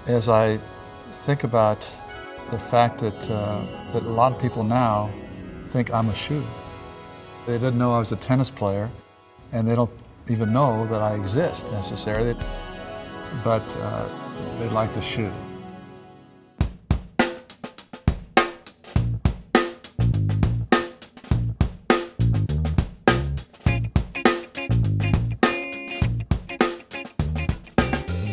As I think about the fact that a lot of people now think I'm a shoe. They didn't know I was a tennis player, and they don't even know that I exist necessarily, but they like the shoe.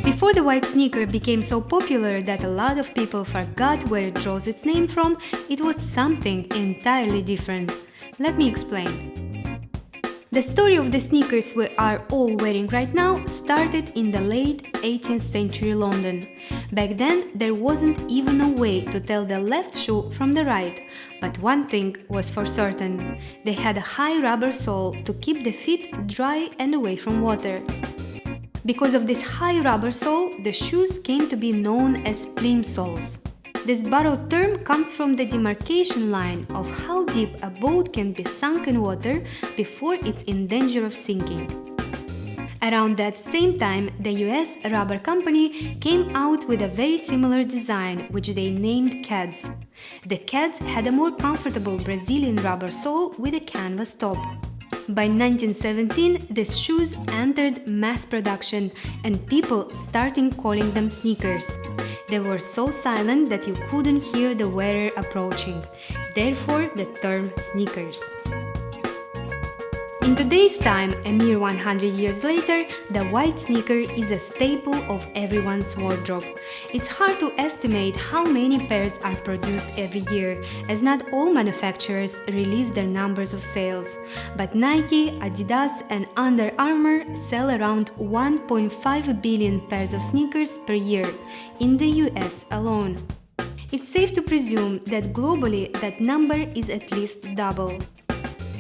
Before the white sneaker became so popular that a lot of people forgot where it draws its name from, it was something entirely different. Let me explain. The story of the sneakers we are all wearing right now started in the late 18th century London. Back then, there wasn't even a way to tell the left shoe from the right, but one thing was for certain: they had a high rubber sole to keep the feet dry and away from water. Because of this high rubber sole, the shoes came to be known as plimsolls. This borrowed term comes from the demarcation line of how deep a boat can be sunk in water before it's in danger of sinking. Around that same time, the US rubber company came out with a very similar design, which they named Keds. The Keds had a more comfortable Brazilian rubber sole with a canvas top. By 1917, these shoes entered mass production and people started calling them sneakers. They were so silent that you couldn't hear the wearer approaching, therefore the term sneakers. In today's time, a mere 100 years later, the white sneaker is a staple of everyone's wardrobe. It's hard to estimate how many pairs are produced every year, as not all manufacturers release their numbers of sales. But Nike, Adidas, and Under Armour sell around 1.5 billion pairs of sneakers per year, in the US alone. It's safe to presume that globally that number is at least double.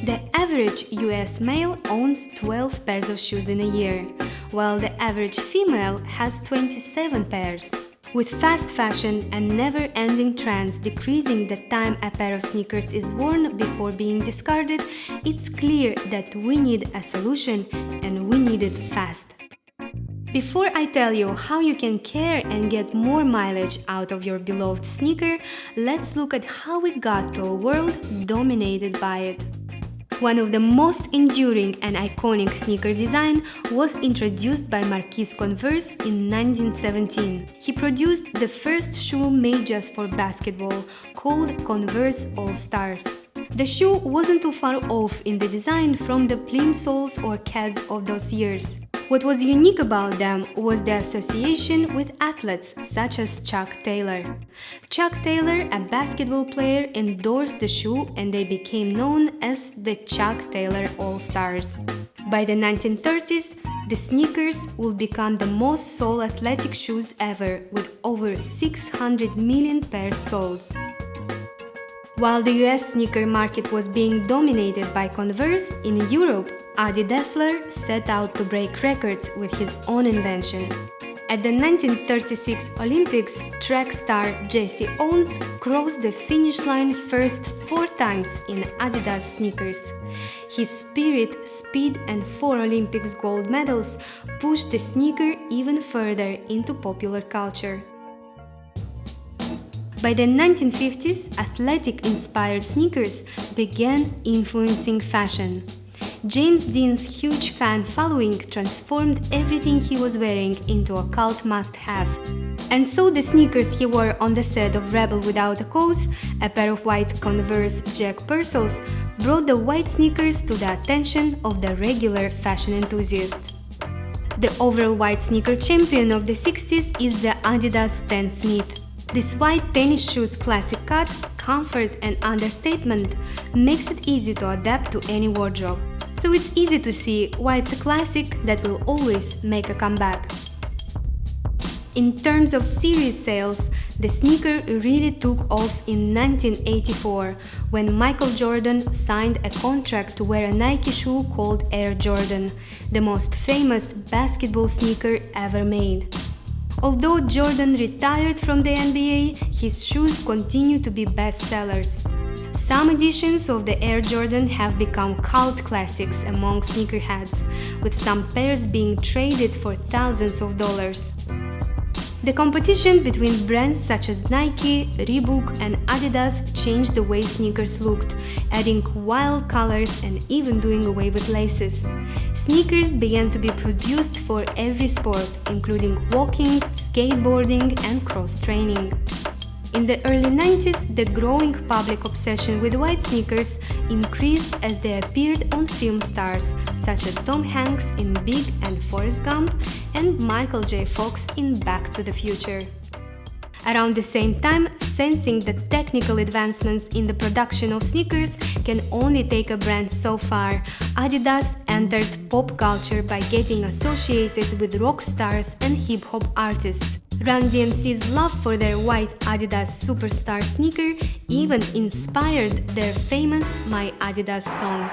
The average US male owns 12 pairs of shoes in a year, while the average female has 27 pairs. With fast fashion and never-ending trends decreasing the time a pair of sneakers is worn before being discarded, it's clear that we need a solution, and we need it fast. Before I tell you how you can care and get more mileage out of your beloved sneaker, let's look at how we got to a world dominated by it. One of the most enduring and iconic sneaker design was introduced by Marquis Converse in 1917. He produced the first shoe made just for basketball, called Converse All-Stars. The shoe wasn't too far off in the design from the plimsolls or Keds of those years. What was unique about them was the association with athletes such as Chuck Taylor. Chuck Taylor, a basketball player, endorsed the shoe and they became known as the Chuck Taylor All-Stars. By the 1930s, the sneakers would become the most sold athletic shoes ever, with over 600 million pairs sold. While the US sneaker market was being dominated by Converse, in Europe, Adi Dassler set out to break records with his own invention. At the 1936 Olympics, track star Jesse Owens crossed the finish line first 4 times in Adidas sneakers. His spirit, speed, and 4 Olympics gold medals pushed the sneaker even further into popular culture. By the 1950s, athletic-inspired sneakers began influencing fashion. James Dean's huge fan following transformed everything he was wearing into a cult must-have. And so the sneakers he wore on the set of Rebel Without a Cause, a pair of white Converse Jack Purcells, brought the white sneakers to the attention of the regular fashion enthusiast. The overall white sneaker champion of the 60s is the Adidas Stan Smith. This white tennis shoe's classic cut, comfort, and understatement makes it easy to adapt to any wardrobe. So it's easy to see why it's a classic that will always make a comeback. In terms of series sales, the sneaker really took off in 1984 when Michael Jordan signed a contract to wear a Nike shoe called Air Jordan, the most famous basketball sneaker ever made. Although Jordan retired from the NBA, his shoes continue to be bestsellers. Some editions of the Air Jordan have become cult classics among sneakerheads, with some pairs being traded for thousands of dollars. The competition between brands such as Nike, Reebok, and Adidas changed the way sneakers looked, adding wild colors and even doing away with laces. Sneakers began to be produced for every sport, including walking, skateboarding, and cross-training. In the early 90s, the growing public obsession with white sneakers increased as they appeared on film stars such as Tom Hanks in Big and Forrest Gump and Michael J. Fox in Back to the Future. Around the same time, sensing that technical advancements in the production of sneakers can only take a brand so far, Adidas entered pop culture by getting associated with rock stars and hip-hop artists. Run DMC's love for their white Adidas Superstar sneaker even inspired their famous My Adidas song.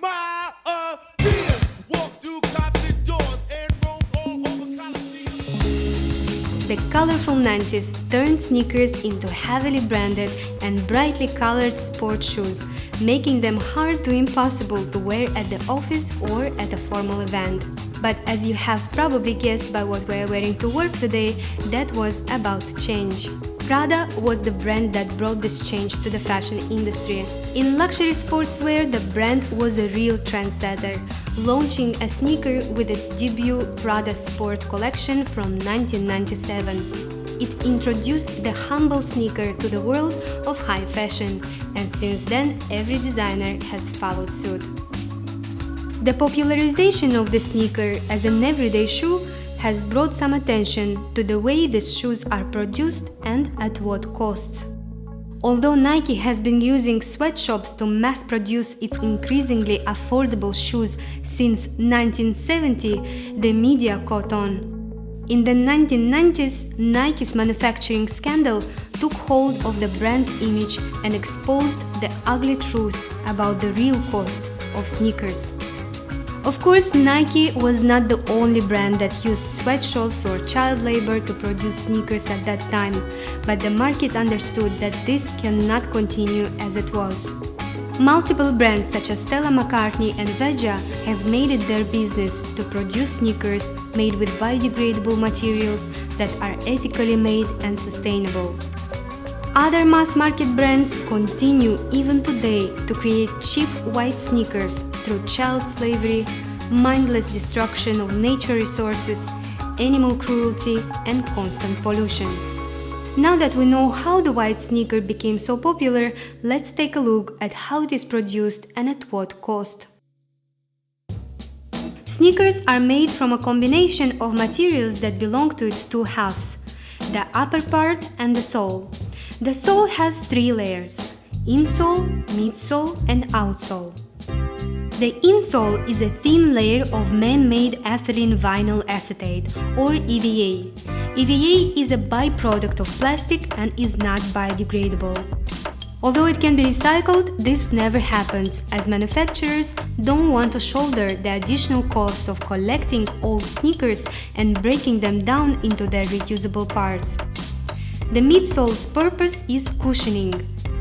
My Adidas walk through concert doors and roam all over Coliseum. The colorful 90s turned sneakers into heavily branded and brightly colored sports shoes, making them hard to impossible to wear at the office or at a formal event. But as you have probably guessed by what we're wearing to work today, that was about to change. Prada was the brand that brought this change to the fashion industry. In luxury sportswear, the brand was a real trendsetter, launching a sneaker with its debut Prada Sport collection from 1997. It introduced the humble sneaker to the world of high fashion, and since then every designer has followed suit. The popularization of the sneaker as an everyday shoe has brought some attention to the way these shoes are produced and at what costs. Although Nike has been using sweatshops to mass produce its increasingly affordable shoes since 1970, the media caught on. In the 1990s, Nike's manufacturing scandal took hold of the brand's image and exposed the ugly truth about the real cost of sneakers. Of course, Nike was not the only brand that used sweatshops or child labor to produce sneakers at that time, but the market understood that this cannot continue as it was. Multiple brands such as Stella McCartney and Veja have made it their business to produce sneakers made with biodegradable materials that are ethically made and sustainable. Other mass-market brands continue even today to create cheap white sneakers through child slavery, mindless destruction of nature resources, animal cruelty, and constant pollution. Now that we know how the white sneaker became so popular, let's take a look at how it is produced and at what cost. Sneakers are made from a combination of materials that belong to its two halves, the upper part and the sole. The sole has three layers: insole, midsole, and outsole. The insole is a thin layer of man-made ethylene vinyl acetate, or EVA. EVA is a byproduct of plastic and is not biodegradable. Although it can be recycled, this never happens, as manufacturers don't want to shoulder the additional costs of collecting old sneakers and breaking them down into their reusable parts. The midsole's purpose is cushioning.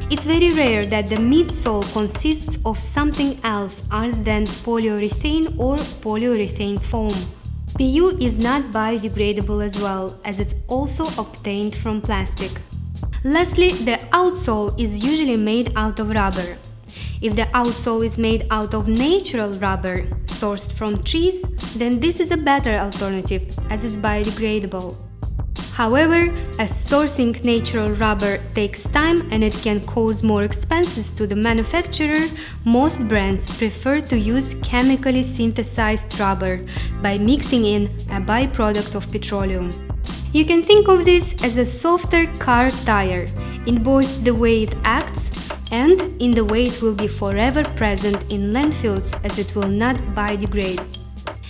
It's very rare that the midsole consists of something else other than polyurethane or polyurethane foam. PU is not biodegradable as well, as it's also obtained from plastic. Lastly, the outsole is usually made out of rubber. If the outsole is made out of natural rubber, sourced from trees, then this is a better alternative, as it's biodegradable. However, as sourcing natural rubber takes time and it can cause more expenses to the manufacturer, most brands prefer to use chemically synthesized rubber by mixing in a byproduct of petroleum. You can think of this as a softer car tire, in both the way it acts and in the way it will be forever present in landfills, as it will not biodegrade.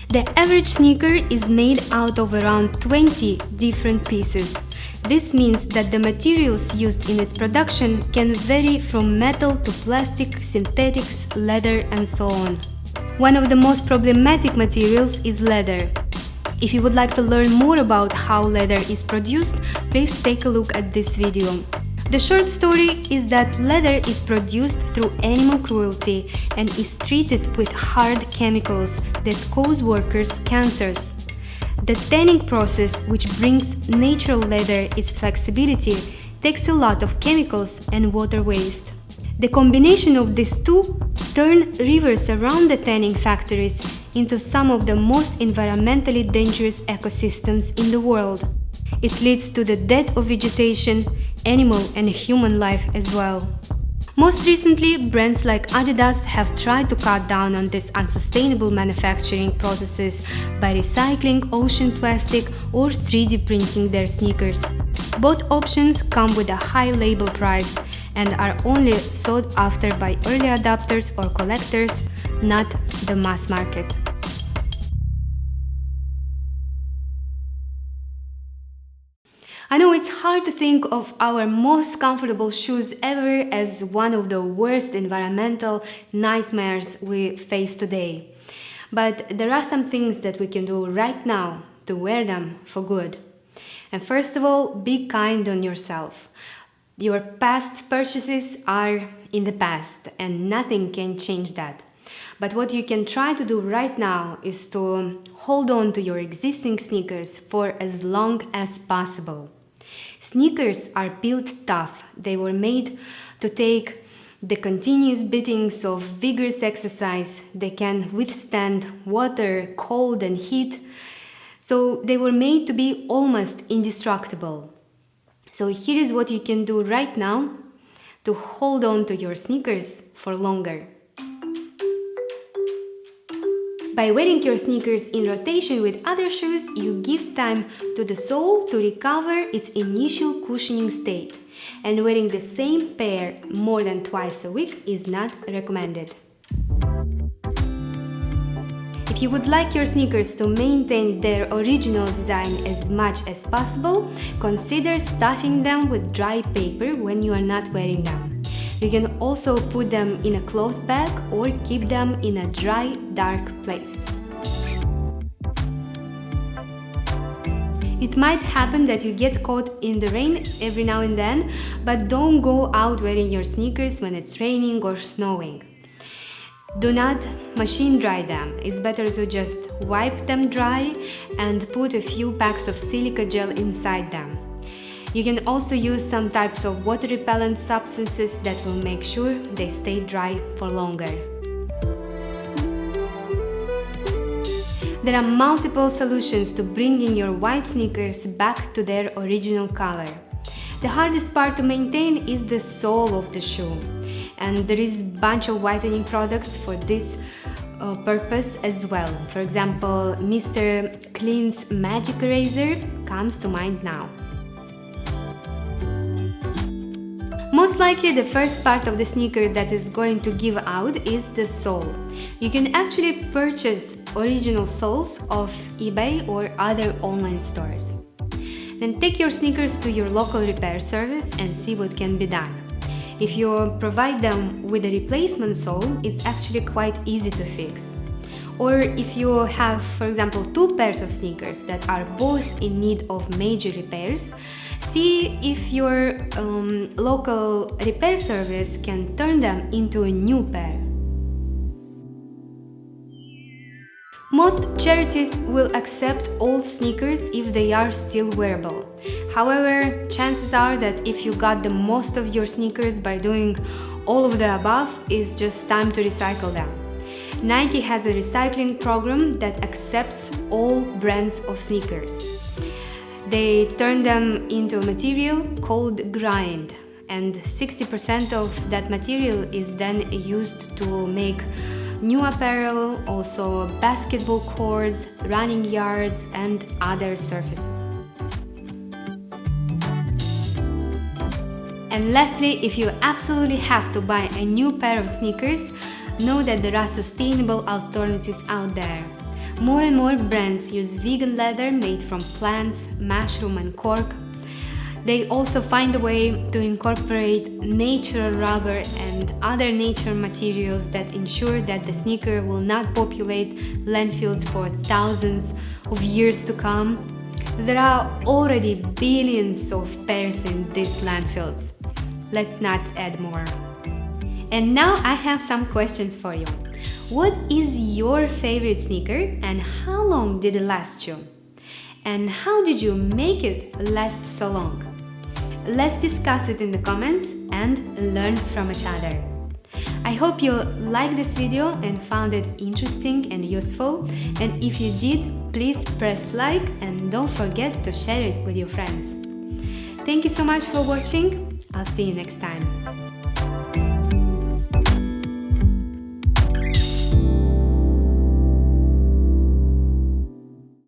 The average sneaker is made out of around 20 different pieces. This means that the materials used in its production can vary from metal to plastic, synthetics, leather, and so on. One of the most problematic materials is leather. If you would like to learn more about how leather is produced, please take a look at this video. The short story is that leather is produced through animal cruelty and is treated with hard chemicals that cause workers cancers. The tanning process, which brings natural leather its flexibility, takes a lot of chemicals and water waste. The combination of these two turn rivers around the tanning factories into some of the most environmentally dangerous ecosystems in the world. It leads to the death of vegetation, animal and human life as well. Most recently, brands like Adidas have tried to cut down on these unsustainable manufacturing processes by recycling ocean plastic or 3D printing their sneakers. Both options come with a high label price and are only sought after by early adopters or collectors, not the mass market. I know it's hard to think of our most comfortable shoes ever as one of the worst environmental nightmares we face today. But there are some things that we can do right now to wear them for good. And first of all, be kind on yourself. Your past purchases are in the past and nothing can change that. But what you can try to do right now is to hold on to your existing sneakers for as long as possible. Sneakers are built tough. They were made to take the continuous beatings of vigorous exercise. They can withstand water, cold and heat. So they were made to be almost indestructible. So here is what you can do right now to hold on to your sneakers for longer. By wearing your sneakers in rotation with other shoes, you give time to the sole to recover its initial cushioning state, and wearing the same pair more than twice a week is not recommended. If you would like your sneakers to maintain their original design as much as possible, consider stuffing them with dry paper when you are not wearing them. You can also put them in a cloth bag or keep them in a dry, dark place. It might happen that you get caught in the rain every now and then, but don't go out wearing your sneakers when it's raining or snowing. Do not machine dry them. It's better to just wipe them dry and put a few packs of silica gel inside them. You can also use some types of water repellent substances that will make sure they stay dry for longer. There are multiple solutions to bringing your white sneakers back to their original color. The hardest part to maintain is the sole of the shoe, and there is a bunch of whitening products for this purpose as well. For example, Mr. Clean's Magic Eraser comes to mind now. Most likely the first part of the sneaker that is going to give out is the sole. You can actually purchase original soles off eBay or other online stores. Then take your sneakers to your local repair service and see what can be done. If you provide them with a replacement sole, it's actually quite easy to fix. Or if you have, for example, two pairs of sneakers that are both in need of major repairs, see if your local repair service can turn them into a new pair. Most charities will accept old sneakers if they are still wearable. However, chances are that if you got the most of your sneakers by doing all of the above, it's just time to recycle them. Nike has a recycling program that accepts all brands of sneakers. They turn them into a material called grind, and 60% of that material is then used to make new apparel, also basketball courts, running yards, and other surfaces. And lastly, if you absolutely have to buy a new pair of sneakers, know that there are sustainable alternatives out there. More and more brands use vegan leather made from plants, mushroom and cork. They also find a way to incorporate natural rubber and other nature materials that ensure that the sneaker will not populate landfills for thousands of years to come. There are already billions of pairs in these landfills. Let's not add more. And now I have some questions for you. What is your favorite sneaker and how long did it last you? And how did you make it last so long? Let's discuss it in the comments and learn from each other. I hope you liked this video and found it interesting and useful. And if you did, please press like and don't forget to share it with your friends. Thank you so much for watching. I'll see you next time.